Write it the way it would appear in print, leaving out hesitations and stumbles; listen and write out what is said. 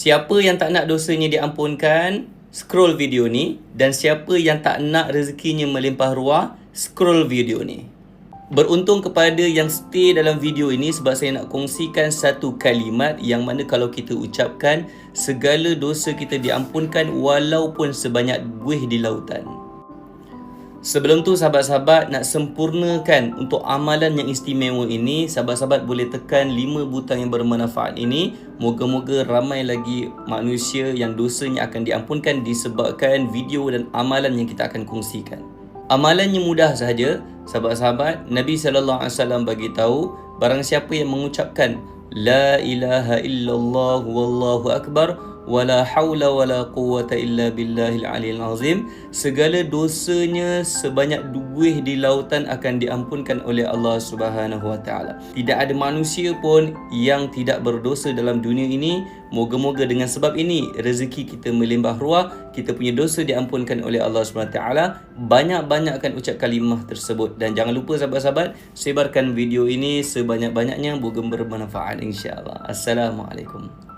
Siapa yang tak nak dosanya diampunkan, scroll video ni. Dan siapa yang tak nak rezekinya melimpah ruah, scroll video ni. Beruntung kepada yang stay dalam video ini sebab saya nak kongsikan satu kalimat yang mana kalau kita ucapkan, segala dosa kita diampunkan walaupun sebanyak buih di lautan. Sebelum tu sahabat-sahabat nak sempurnakan untuk amalan yang istimewa ini, sahabat-sahabat boleh tekan 5 butang yang bermanfaat ini. Moga-moga ramai lagi manusia yang dosanya akan diampunkan disebabkan video dan amalan yang kita akan kongsikan. Amalannya mudah sahaja, sahabat-sahabat. Nabi SAW bagi tahu, barang siapa yang mengucapkan La ilaha illallah wallahu akbar wala haula wala quwwata illa billahil aliyil azim, segala dosanya sebanyak buih di lautan akan diampunkan oleh Allah Subhanahu wa taala. Tidak ada manusia pun yang tidak berdosa dalam dunia ini. Moga-moga dengan sebab ini rezeki kita melimpah ruah, kita punya dosa diampunkan oleh Allah Subhanahu wa taala. Banyak-banyakkan ucap kalimah tersebut dan jangan lupa sahabat-sahabat sebarkan video ini sebanyak-banyaknya, moga bermanfaat insya-Allah. Assalamualaikum.